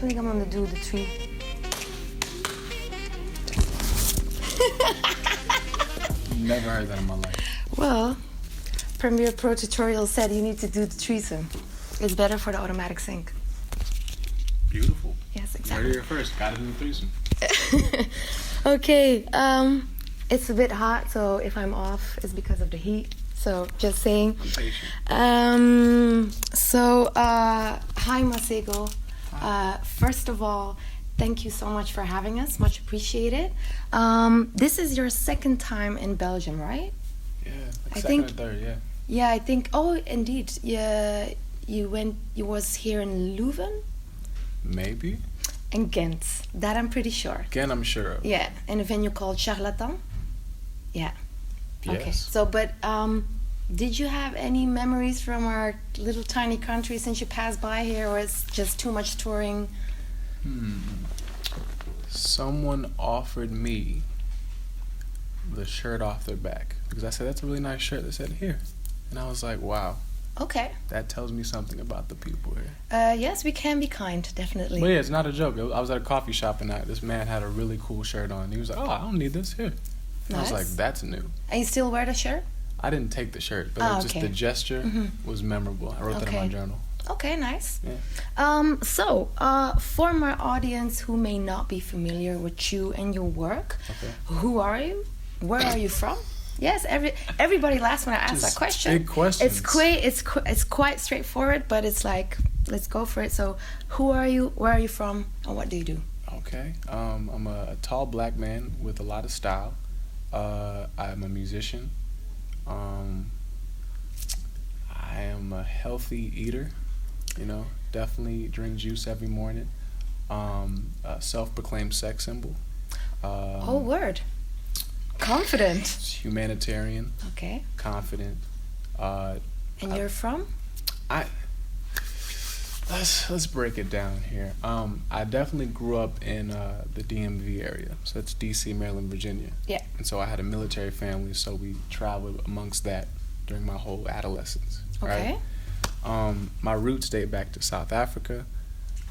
think I'm gonna do the tree. Never heard that in my life. Well, Premiere Pro tutorial said you need to do the threesome. It's better for the automatic sync. Beautiful. Yes, Heard exactly. it here first. Gotta do the threesome. Okay, it's a bit hot, so if I'm off, it's because of the heat. So just saying. I'm patient. Hi Masego. First of all, thank you so much for having us. Much appreciated. This is your second time in Belgium, right? Yeah, like I second think- or third, yeah. Yeah, I think. Oh, indeed. Yeah, you was here in Leuven Maybe. and Ghent. That I'm pretty sure. Again, I'm sure of. Yeah, in a venue called Charlatan. Yeah. Okay. Yes. So, but did you have any memories from our little tiny country since you passed by here, or it's just too much touring? Someone offered me the shirt off their back because I said, that's a really nice shirt. They said, here. And I was like, wow, Okay. that tells me something about the people here. Yes, we can be kind, definitely. But yeah, it's not a joke. I was at a coffee shop and this man had a really cool shirt on. He was like, oh, I don't need this here. I was like, Nice. that's new. And you still wear the shirt? I didn't take the shirt, but Ah, it was just okay. the gesture was memorable. I wrote that in my Okay. journal. Okay, nice. Yeah. For my audience who may not be familiar with you and your work, Okay. who are you? Where are you from? Yes, everybody laughs when I ask that Just question. big questions. It's quite straightforward, but it's like, let's go for it. So, who are you? Where are you from? And what do you do? Okay. I'm a tall black man with a lot of style. I'm a musician. I am a healthy eater. You know, definitely drink juice every morning. A self-proclaimed sex symbol. Oh, word. Confident. Humanitarian, Okay. confident. And you're from? Let's break it down here. I definitely grew up in the DMV area, so that's DC, Maryland, Virginia. Yeah. And so I had a military family, so we traveled amongst that during my whole adolescence. Okay. Right? My roots date back to South Africa.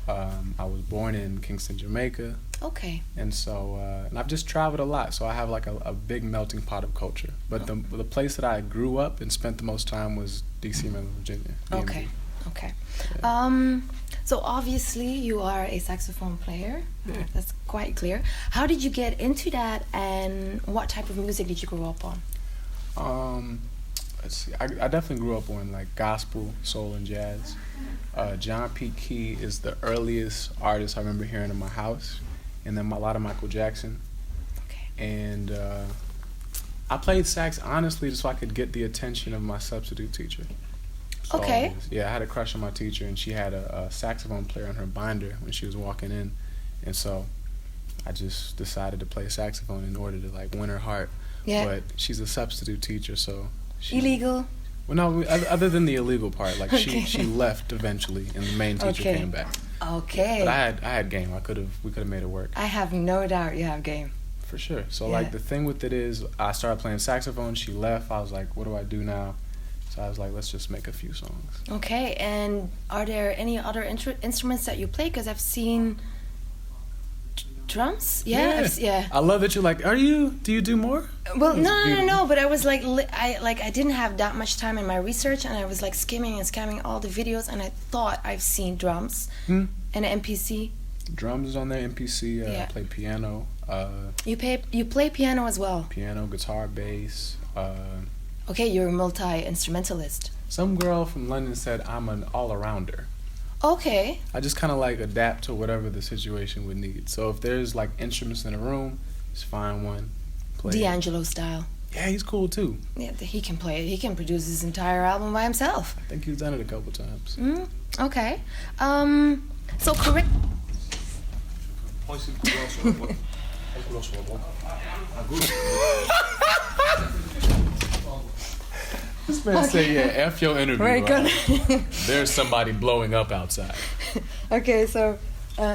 I was born in Kingston, Jamaica, Okay. and so and I've just traveled a lot, so I have like a big melting pot of culture. But the place that I grew up and spent the most time was DC, Maryland, Virginia. DMV. Okay. Okay. Yeah. So obviously you are a saxophone player. Yeah. That's quite clear. How did you get into that, and what type of music did you grow up on? Let's see. I definitely grew up on like gospel, soul, and jazz. John P. Key is the earliest artist I remember hearing in my house, and then a lot of Michael Jackson. Okay. And I played sax honestly just so I could get the attention of my substitute teacher. So Okay. yeah, I had a crush on my teacher, and she had a saxophone player on her binder when she was walking in, and so I just decided to play saxophone in order to like win her heart. Yeah. But she's a substitute teacher, so she, Illegal. well, no, other than the illegal part, like Okay. she left eventually, and the main teacher Okay. came back. Okay. But I had game. We could have made it work I have no doubt you have game. for sure. So Yeah. like the thing with it is, I started playing saxophone. She left. I was like, what do I do now? So I was like, let's just make a few songs. Okay. And are there any other instruments that you play? Because I've seen drums. Yeah. Yeah. I love that you're like, do you do more? Well, That's no. beautiful. But I was like, I didn't have that much time in my research, and I was like skimming and scanning all the videos, and I thought I've seen drums and an MPC. Drums is on there, MPC, Yeah. I play piano, You play piano as well. piano, guitar, bass. Okay, you're a multi-instrumentalist. Some girl from London said I'm an all-arounder. Okay. I just kind of like adapt to whatever the situation would need. So if there's like instruments in a room, just find one, play it. D'Angelo style. Yeah, he's cool too. Yeah, he can play it. He can produce his entire album by himself. I think he's done it a couple times. Okay. So correct. This man said, yeah, F your interview. Very good. right? There's somebody blowing up outside. Okay, so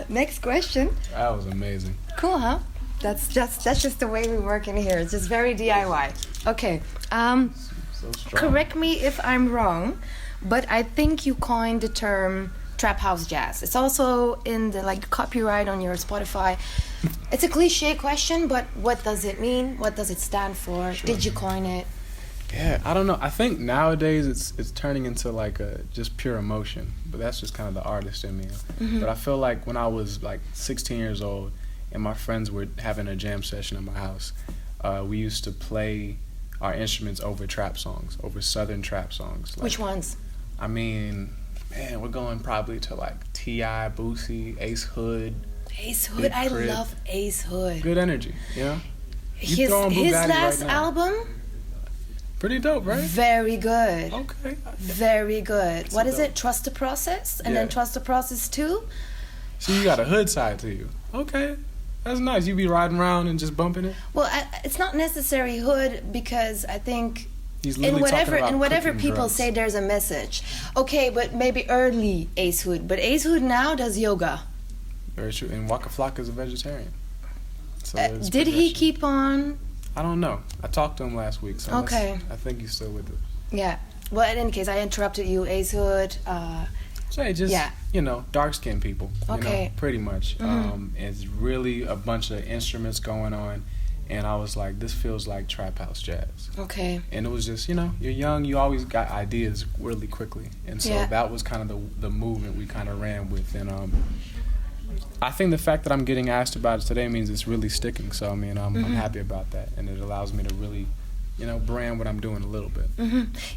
next question. That was amazing. Cool, huh? That's just the way we work in here. It's just very DIY. Okay. So strong. Correct me if I'm wrong, but I think you coined the term trap house jazz? It's also in the like copyright on your Spotify. It's a cliche question, but what does it mean? What does it stand for? Sure. Did you coin it? Yeah, I don't know. I think nowadays it's turning into like a just pure emotion, but that's just kind of the artist in me. Mm-hmm. But I feel like when I was like 16 years old and my friends were having a jam session in my house, we used to play our instruments over trap songs, over Southern trap songs. Like, Which ones? I mean, man, we're going probably to like T.I., Boosie, Ace Hood. Ace Hood. Big I Crit. love Ace Hood. Good energy, you know? His throwing Bugatti last right now. album, Pretty dope, right? very good. Okay. Very good. What is dope. it? Trust the Process? And Yeah. then Trust the Process 2? So you got a hood side to you. Okay. That's nice. You be riding around and just bumping it? Well, it's not necessary hood because I think He's in literally talking about whatever cooking people drugs. say, there's a message. Okay, but maybe early Ace Hood. But Ace Hood now does yoga. Very true. And Waka Flocka is a vegetarian. So there's Did he progression. keep on? I don't know. I talked to him last week, so Okay. I think he's still with us. Yeah. Well, in any case, I interrupted you. Ace Hood. So just, Yeah. you know, dark-skinned people. You Okay. know, pretty much. Mhm. It's really a bunch of instruments going on. And I was like, this feels like trap house jazz. Okay. And it was just, you know, you're young, you always got ideas really quickly. And so Yeah. that was kind of the movement we kind of ran with. And I think the fact that I'm getting asked about it today means it's really sticking. So, I mean, I'm happy about that. And it allows me to really, you know, brand what I'm doing a little bit.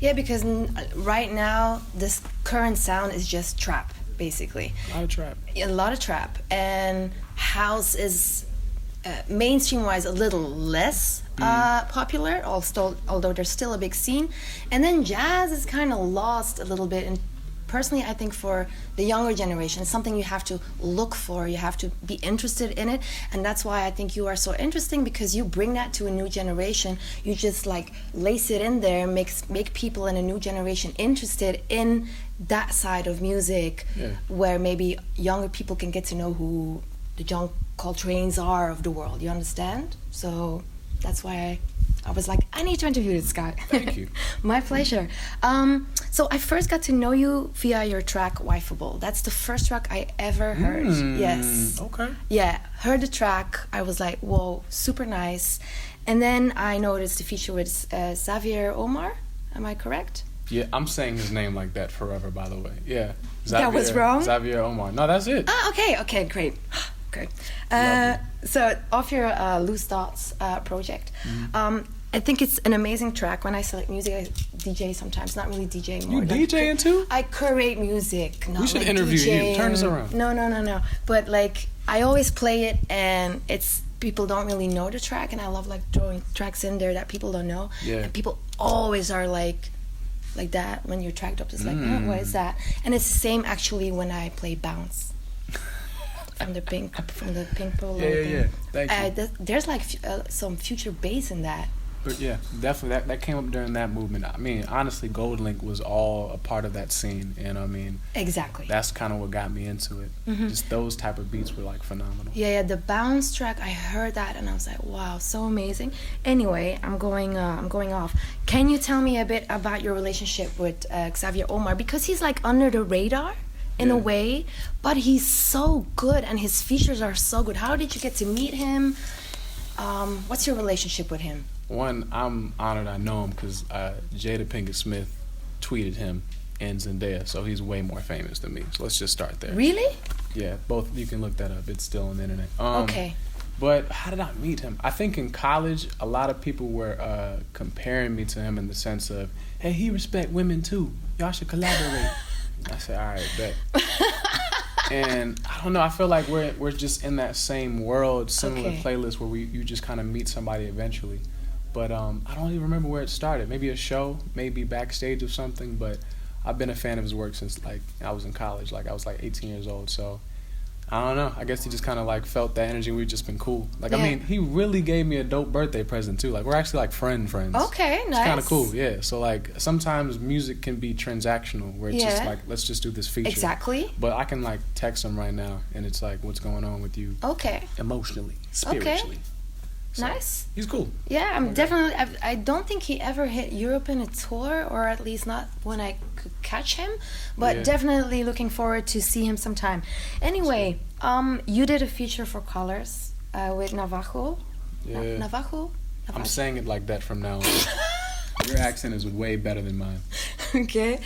Yeah, because right now, this current sound is just trap, basically. A lot of trap. A lot of trap. And house is mainstream-wise a little less popular, although there's still a big scene. And then jazz is kind of lost a little bit. And personally, I think for the younger generation, it's something you have to look for. You have to be interested in it. And that's why I think you are so interesting, because you bring that to a new generation. You just like lace it in there, make people in a new generation interested in that side of music, Yeah. where maybe younger people can get to know who the John Coltrane's are of the world. You understand? So that's why I was like, I need to interview this guy. Thank you. My pleasure. So I first got to know you via your track Wifeable. That's the first track I ever heard. Yes. Okay. Yeah, heard the track. I was like, whoa, super nice. And then I noticed the feature with Xavier Omar. Am I correct? Yeah, I'm saying his name like that forever, by the way. Yeah. That was wrong? Xavier Omar. No, that's it. Ah, okay, great. Great. Lovely. So, off your Loose Thoughts project, I think it's an amazing track. When I select music, I DJ sometimes, not really DJ more. You DJing too? I curate music. Not We should like interview you. DJing. Turn this around. No. But like, I always play it, and it's people don't really know the track, and I love like throwing tracks in there that people don't know. Yeah. And people always are like that when you're tracked up. It's like, oh, what is that? And it's the same actually when I play Bounce. From the pink Polaroid. Yeah. Thank you. There's like some future bass in that. But yeah, definitely that came up during that movement. I mean, honestly, Gold Link was all a part of that scene, and I mean, Exactly. that's kind of what got me into it. Just those type of beats were like phenomenal. Yeah, the Bounce track, I heard that and I was like, wow, so amazing. Anyway, I'm going off. Can you tell me a bit about your relationship with Xavier Omar? Because he's like under the radar in a Yeah. way, but he's so good and his features are so good. How did you get to meet him? What's your relationship with him? One, I'm honored I know him because Jada Pinkett Smith tweeted him and Zendaya, so he's way more famous than me. So let's just start there. Really? Yeah, both. You can look that up. It's still on the internet. Okay. But how did I meet him? I think in college, a lot of people were comparing me to him in the sense of, hey, he respect women too. Y'all should collaborate. I said, all right, bet. And I don't know. I feel like we're just in that same world, similar Okay. playlist where you just kind of meet somebody eventually. But I don't even remember where it started. Maybe a show, maybe backstage of something. But I've been a fan of his work since like I was in college. Like I was like 18 years old. So I don't know. I guess he just kind of like felt that energy. We've just been cool. Like, Yeah. I mean, he really gave me a dope birthday present too. Like, we're actually like friends. Okay, It's nice. kind of cool, yeah. So like, sometimes music can be transactional, where it's just Yeah. like, let's just do this feature. Exactly. But I can like text him right now, and it's like, what's going on with you Okay. emotionally, spiritually? So, nice. He's cool. Yeah, I'm definitely. I don't think he ever hit Europe in a tour, or at least not when I could catch him. But definitely looking forward to see him sometime. Anyway, you did a feature for Colors with Navajo. Yeah. Navajo. I'm saying it like that from now on. Your accent is way better than mine. Okay.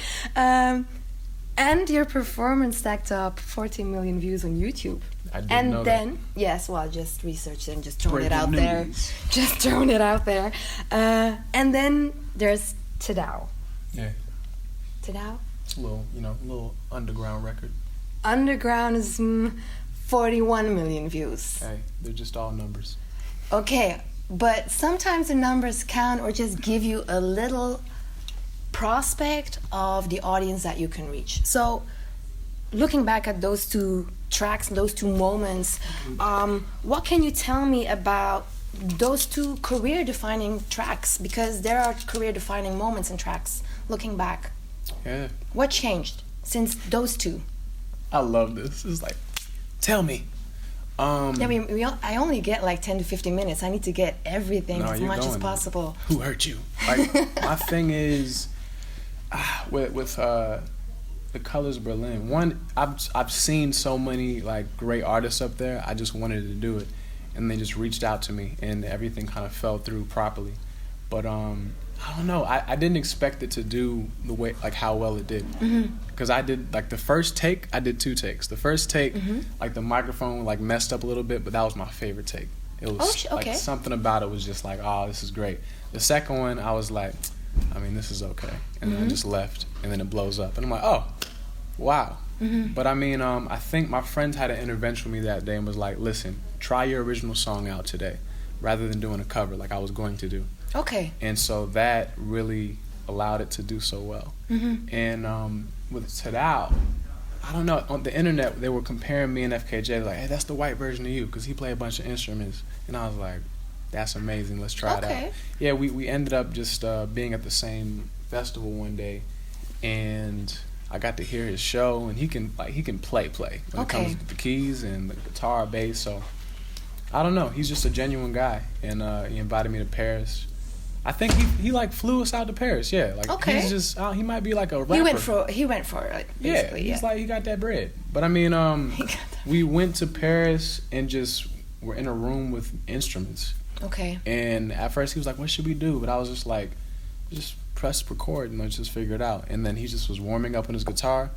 And your performance stacked up 14 million views on YouTube. I didn't know that. Yes, well, just researched and just throwing it out there. Just throwing it out there. And then there's Tadao. Yeah. Tadao? It's a little underground record. Underground is 41 million views. Hey, they're just all numbers. Okay, but sometimes the numbers count or just give you a little prospect of the audience that you can reach. So looking back at those two tracks, those two moments, what can you tell me about those two career-defining tracks? Because there are career-defining moments in tracks looking back. Yeah. What changed since those two? I love this. It's like, tell me. I only get like 10 to 15 minutes. I need to get everything as much as possible. Who hurt you? Like, my thing is with the Colors Berlin. One, I've seen so many like great artists up there. I just wanted to do it, and they just reached out to me, and everything kind of fell through properly. But I don't know. I didn't expect it to do the way like how well it did. Because I did like the first take. I did 2 takes. The first take, like the microphone like messed up a little bit, but that was my favorite take. It was like something about it was just like, oh, this is great. The second one, I was like, I mean, this is okay, and then I just left, and then it blows up, and I'm like, oh, wow. But I mean, I think my friends had an intervention with me that day and was like, listen, try your original song out today, rather than doing a cover like I was going to do. Okay. And so that really allowed it to do so well. And with Tadao, I don't know, on the internet they were comparing me and FKJ, like, hey, that's the white version of you, because he played a bunch of instruments. And I was like, that's amazing, let's try it out. Yeah, we ended up just being at the same festival one day, and I got to hear his show, and he can play when it comes to the keys and the guitar, bass. So I don't know, he's just a genuine guy, and he invited me to Paris. I think he like flew us out to Paris. Yeah, like he's just he might be like a rapper. He went for it. Basically, he's like he got that bread. But I mean, we went to Paris and just were in a room with instruments. Okay. And at first he was like, "What should we do?" But I was just like, "Just press record and let's just figure it out." And then he just was warming up on his guitar,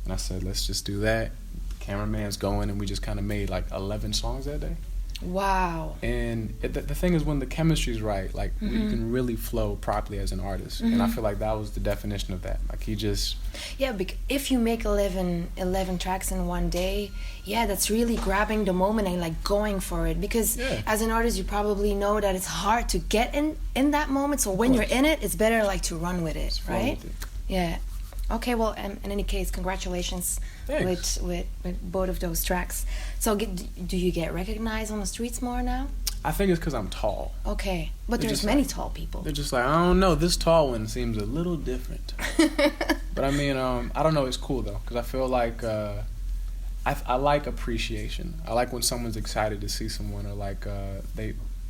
and I said, "Let's just do that." Cameraman's going, and we just kind of made like 11 songs that day. Wow. And the thing is, when the chemistry's right, like we can really flow properly as an artist. And I feel like that was the definition of that. Like he just... Yeah, if you make 11 tracks in one day, yeah, that's really grabbing the moment and like going for it. Because as an artist, you probably know that it's hard to get in that moment. So when you're in it, it's better like to run with it, right? With it. Yeah. Okay, well, in any case, congratulations with both of those tracks. So do you get recognized on the streets more now? I think it's because I'm tall. Okay, but there's many tall people. They're just like, I don't know, this tall one seems a little different. But I mean, I don't know, it's cool though, because I feel like I like appreciation. I like when someone's excited to see someone, or like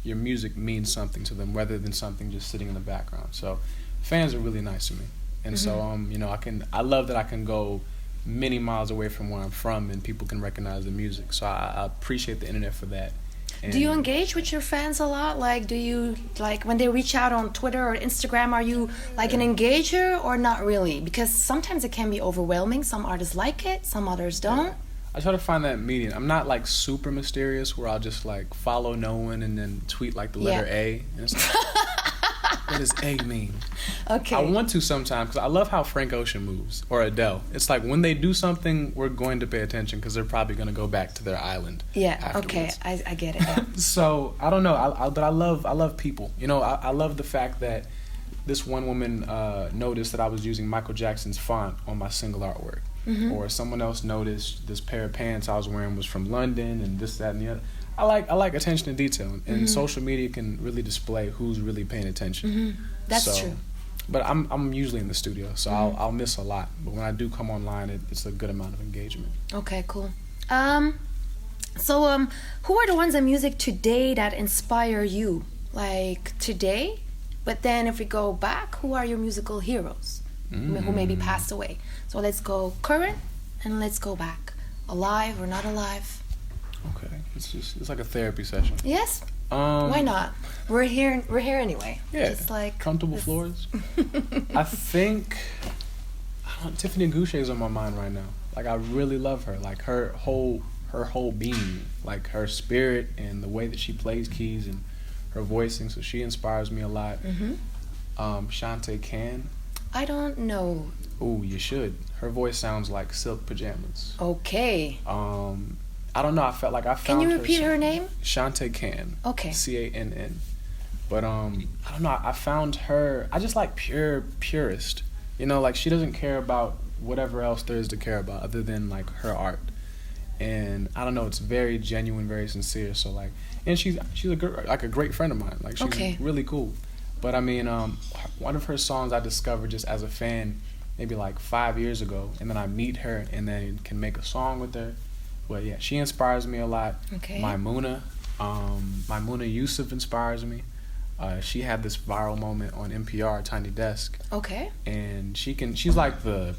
your music means something to them, rather than something just sitting in the background. So fans are really nice to me. And so, I love that I can go many miles away from where I'm from and people can recognize the music. So I appreciate the internet for that. And do you engage with your fans a lot? Like, do you, like, when they reach out on Twitter or Instagram, are you like an engager or not really? Because sometimes it can be overwhelming. Some artists like it, some others don't. Yeah. I try to find that median. I'm not like super mysterious where I'll just like follow no one and then tweet like the letter A. And it's like, what does A mean? Okay. I want to sometimes, because I love how Frank Ocean moves, or Adele. It's like when they do something, we're going to pay attention because they're probably going to go back to their island. Yeah. Afterwards. Okay. I get it. Yeah. So I don't know, but I love people. I love the fact that this one woman noticed that I was using Michael Jackson's font on my single artwork, or someone else noticed this pair of pants I was wearing was from London, and this, that, and the other. I like attention to detail, and social media can really display who's really paying attention. That's true. But I'm usually in the studio, so I'll miss a lot. But when I do come online, it's a good amount of engagement. Okay, cool. So, who are the ones in music today that inspire you? Like today? But then if we go back, who are your musical heroes who maybe passed away? So let's go current and let's go back. Alive or not alive? Okay, it's like a therapy session. Yes. Why not? We're here anyway. Yeah. It's like comfortable floors. I think Tiffany Goucher is on my mind right now. Like I really love her. Like her whole being, like her spirit and the way that she plays keys and her voicing. So she inspires me a lot. Shantae Can. I don't know. Ooh, you should. Her voice sounds like silk pajamas. Okay. I don't know. I felt like I found. Can you repeat her name? Shantae Can. Okay. Cann. But I don't know. I found her. I just like purist. You know, like she doesn't care about whatever else there is to care about other than like her art. And I don't know. It's very genuine, very sincere. So like, and she's a great friend of mine. Like she's really cool. But I mean, one of her songs I discovered just as a fan, maybe like 5 years ago, and then I meet her and then can make a song with her. But yeah, she inspires me a lot. Okay. Maimuna Yusuf inspires me. She had this viral moment on NPR, Tiny Desk. Okay. And she's like the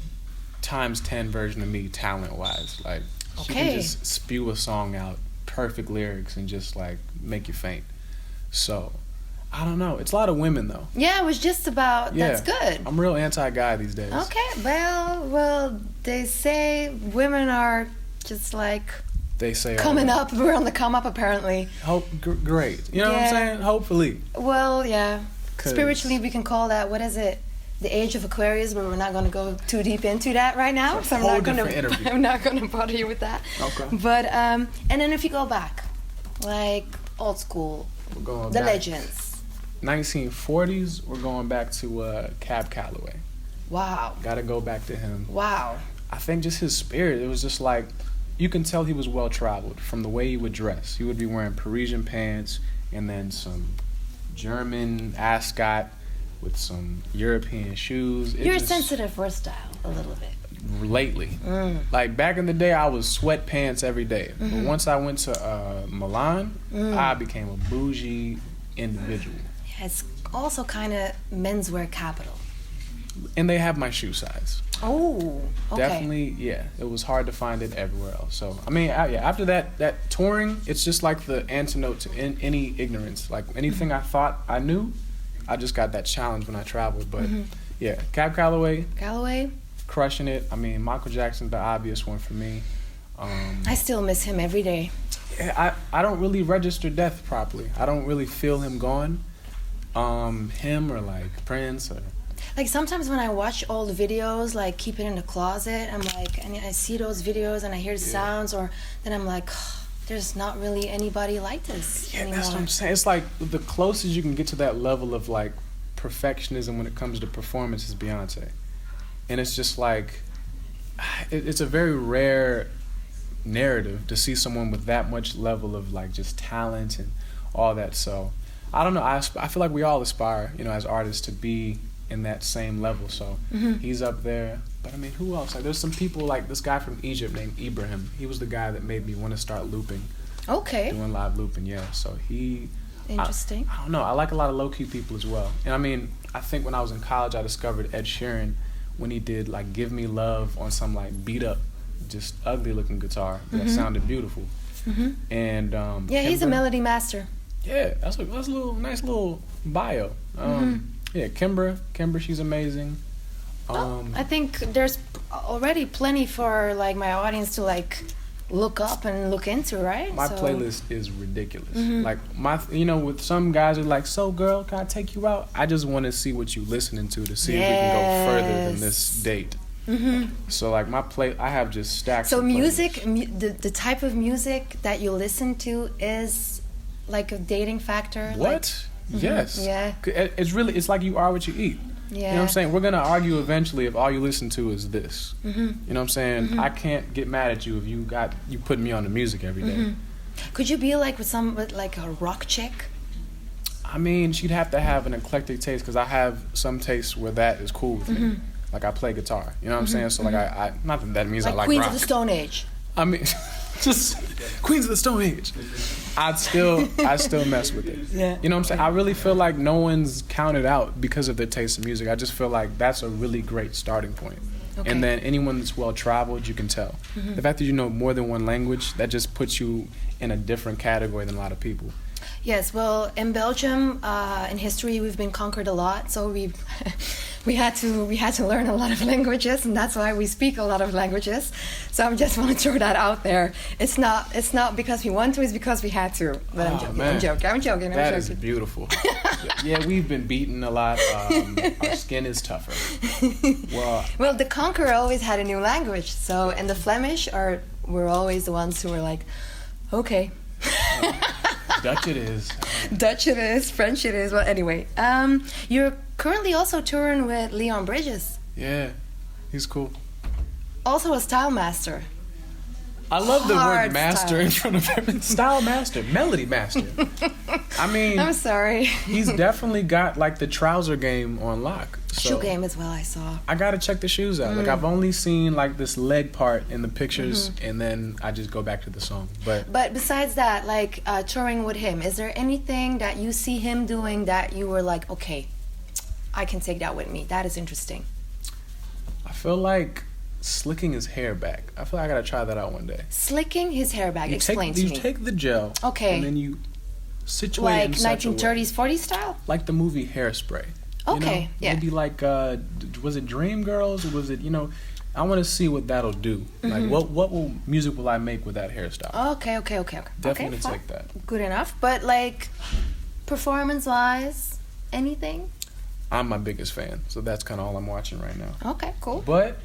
times 10 version of me talent-wise. Like she can just spew a song out, perfect lyrics, and just like make you faint. So I don't know. It's a lot of women though. Yeah, it was just about. Yeah. That's good. I'm real anti-guy these days. Okay. Well, they say women are just like they say coming up. We're on the come up apparently. Great. You know what I'm saying? Hopefully. Well, yeah. Spiritually, we can call that, what is it? The age of Aquarius, but we're not going to go too deep into that right now. So I'm not going to bother you with that. Okay. But and then if you go back, like old school, the legends. 1940s, we're going back to Cab Calloway. Wow. Got to go back to him. Wow. I think just his spirit, it was just like, you can tell he was well-traveled from the way he would dress. He would be wearing Parisian pants and then some German ascot with some European shoes. You're sensitive for style a little bit. Lately. Like back in the day, I was sweatpants every day. But once I went to Milan, I became a bougie individual. Yeah, it's also kind of menswear capital. And they have my shoe size. Oh, okay. Definitely, yeah. It was hard to find it everywhere else. So, I mean, after that touring, it's just like the antidote to any ignorance. Like anything I thought I knew, I just got that challenge when I traveled. But yeah, Cab Calloway, crushing it. I mean, Michael Jackson's the obvious one for me. I still miss him every day. Yeah, I don't really register death properly. I don't really feel him gone. Him or like Prince or. Like sometimes when I watch old videos, like Keep It in the Closet, I'm like, and I see those videos and I hear the sounds, or then I'm like, there's not really anybody like this anymore. That's what I'm saying. It's like the closest you can get to that level of like perfectionism when it comes to performance is Beyonce. And it's just like, it's a very rare narrative to see someone with that much level of like just talent and all that. So I don't know. I feel like we all aspire, you know, as artists to be in that same level. So he's up there. But I mean, who else? Like, there's some people like this guy from Egypt named Ibrahim. He was the guy that made me want to start looping. Okay. Doing live looping, yeah. So he. Interesting. I don't know. I like a lot of low-key people as well. And I mean, I think when I was in college, I discovered Ed Sheeran when he did like "Give Me Love" on some like beat up, just ugly-looking guitar that sounded beautiful. And yeah, he's a melody master. Yeah, that's a nice little bio. Yeah, Kimbra, she's amazing. I think there's already plenty for like my audience to like look up and look into, right? My playlist is ridiculous. Like with some guys are like, "So girl, can I take you out?" I just want to see what you listening to see if we can go further than this date. So like I have just stacks. So of music, the type of music that you listen to is like a dating factor. What? Yes. Yeah. It's like you are what you eat. Yeah. You know what I'm saying? We're going to argue eventually if all you listen to is this. You know what I'm saying? I can't get mad at you if you put me on the music every day. Could you be like with like a rock chick? I mean, she'd have to have an eclectic taste because I have some tastes where that is cool with me. Like I play guitar. You know what I'm saying? So like I not that means like I like Queens rock. of the Stone Age. I mean, just Queens of the Stone Age. I still mess with it. Yeah. You know what I'm saying? I really feel like no one's counted out because of their taste in music. I just feel like that's a really great starting point. Okay. And then anyone that's well traveled, you can tell. The fact that you know more than one language, that just puts you in a different category than a lot of people. Yes, well, in Belgium, in history, we've been conquered a lot, so we had to learn a lot of languages, and that's why we speak a lot of languages. So I just want to throw that out there. It's not because we want to; it's because we had to. But I'm joking. That is beautiful. Yeah, we've been beaten a lot. Our skin is tougher. Well, the conqueror always had a new language. So, and the Flemish were always the ones who were like, okay. Dutch it is. Dutch it is. French it is. Well, anyway, you're currently also touring with Leon Bridges. Yeah, he's cool. Also a style master. I love the Hard word master style. in front of him. Style master, melody master. I mean, I'm sorry. He's definitely got like the trouser game on lock. So Shoe game as well, I saw. I gotta check the shoes out. Like I've only seen like this leg part in the pictures, and then I just go back to the song. But besides that, like touring with him, is there anything that you see him doing that you were like, okay, I can take that with me? That is interesting. I feel like slicking his hair back. I feel like I gotta try that out one day. Slicking his hair back. Explain to me. You take the gel, okay, and then you situate like it in such 1930s, 40s style, like the movie Hairspray. Okay, you know? yeah. Maybe like, was it Dreamgirls? Or was it, I want to see what that'll do. Like, what music will I make with that hairstyle? Okay. Definitely okay, take that. Good enough. But like, performance-wise, anything? I'm my biggest fan, so that's kind of all I'm watching right now. Okay, cool. But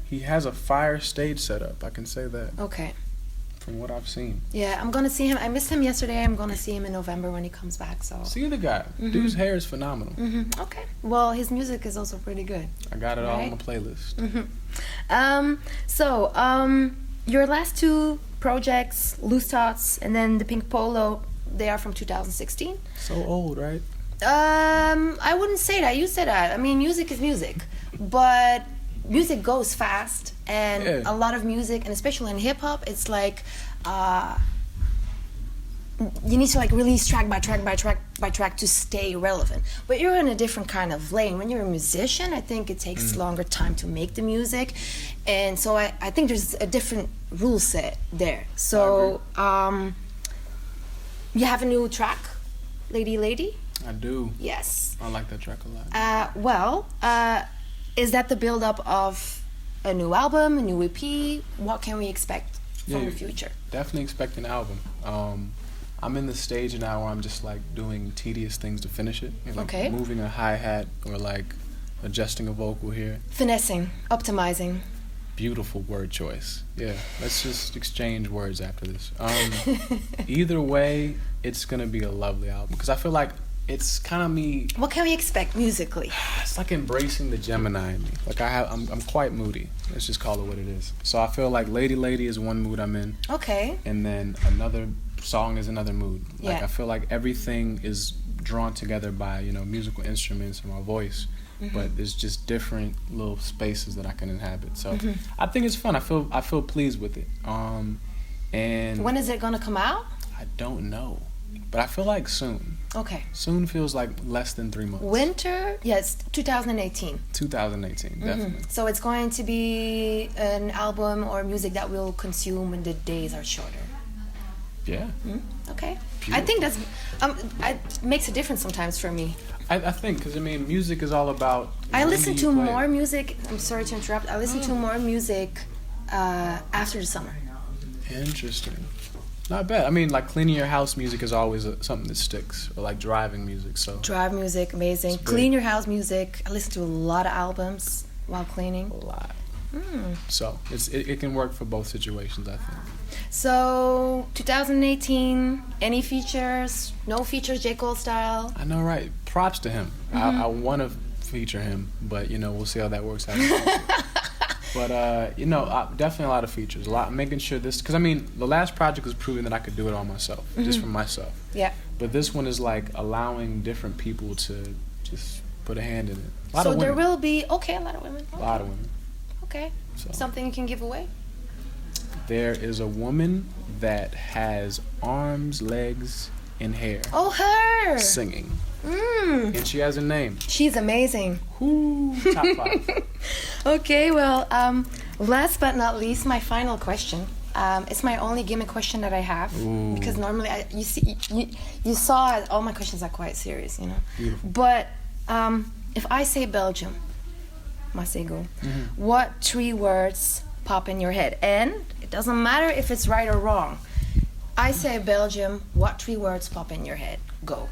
he has a fire stage setup. I can say that. Okay. From what I've seen. Yeah, I'm gonna see him. I missed him yesterday. I'm gonna see him in November when he comes back. So see the guy. Dude's hair is phenomenal. Okay. Well, his music is also pretty good. I got it all on my playlist. Your last two projects, Loose Thoughts and then the Pink Polo, they are from 2016. So old, right? I wouldn't say that. You said that. I mean, music is music, but music goes fast, and a lot of music, and especially in hip hop, it's like you need to like release track by track by track by track to stay relevant. But you're in a different kind of lane. When you're a musician, I think it takes longer time to make the music, and so I think there's a different rule set there. So you have a new track, Lady. I do. Yes. I like that track a lot. Is that the build-up of a new album, a new EP? What can we expect from the future? Definitely expect an album. I'm in the stage now where I'm just like doing tedious things to finish it. Like moving a hi-hat or like adjusting a vocal here. Finessing, optimizing. Beautiful word choice. Yeah, let's just exchange words after this. Either way, it's gonna be a lovely album because I feel like it's kind of me. What can we expect musically? It's like embracing the Gemini in me. Like I'm quite moody. Let's just call it what it is. So I feel like Lady is one mood I'm in. Okay. And then another song is another mood. Like I feel like everything is drawn together by musical instruments and my voice. But there's just different little spaces that I can inhabit. So I think it's fun. I feel pleased with it. And when is it gonna come out? I don't know, but I feel like soon. Okay. Soon feels like less than 3 months. Winter? Yes, 2018. 2018, definitely. So it's going to be an album or music that we'll consume when the days are shorter. Yeah. Okay. Beautiful. I think that's it makes a difference sometimes for me. I think because music is all about. I listen to more music. I'm sorry to interrupt. I listen to more music after the summer. Interesting. Not bad. Like cleaning your house music is always something that sticks, or like driving music. So drive music, amazing. Clean your house music. I listen to a lot of albums while cleaning. A lot. So it can work for both situations, I think. So 2018, any features? No features, J. Cole style? I know, right? Props to him. I want to feature him, but we'll see how that works out. But definitely a lot of features. Making sure this, because the last project was proving that I could do it all myself, just for myself. Yeah. But this one is like allowing different people to just put a hand in it. A lot so of women. there will be a lot of women. A lot of women. Okay. So. Something you can give away? There is a woman that has arms, legs, and hair Oh, her. singing. Mm. And she has a name. She's amazing. Whoo, top 5. Okay, well, last but not least, my final question. It's my only gimmick question that I have. Ooh. Because normally, you saw all my questions are quite serious, you know. Beautiful. But if I say Belgium, Masego, what 3 words pop in your head? And it doesn't matter if it's right or wrong. I say Belgium, what 3 words pop in your head? Go.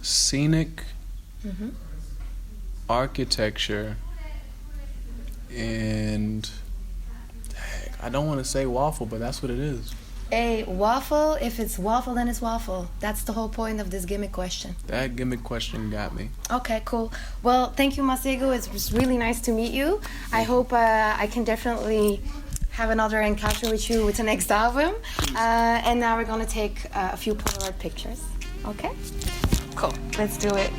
Scenic, architecture, and I don't want to say waffle, but that's what it is. A waffle, if it's waffle, then it's waffle. That's the whole point of this gimmick question. That gimmick question got me. Okay, cool. Well, thank you, Masego. It was really nice to meet you. I hope I can definitely have another encounter with you with the next album. And now we're going to take a few Polaroid pictures. Okay? Cool. Let's do it.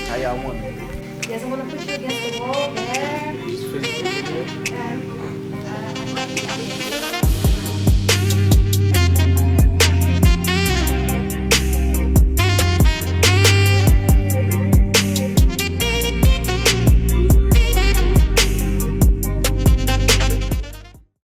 How y'all want it? Yes, I'm going to put you against the wall. Yeah.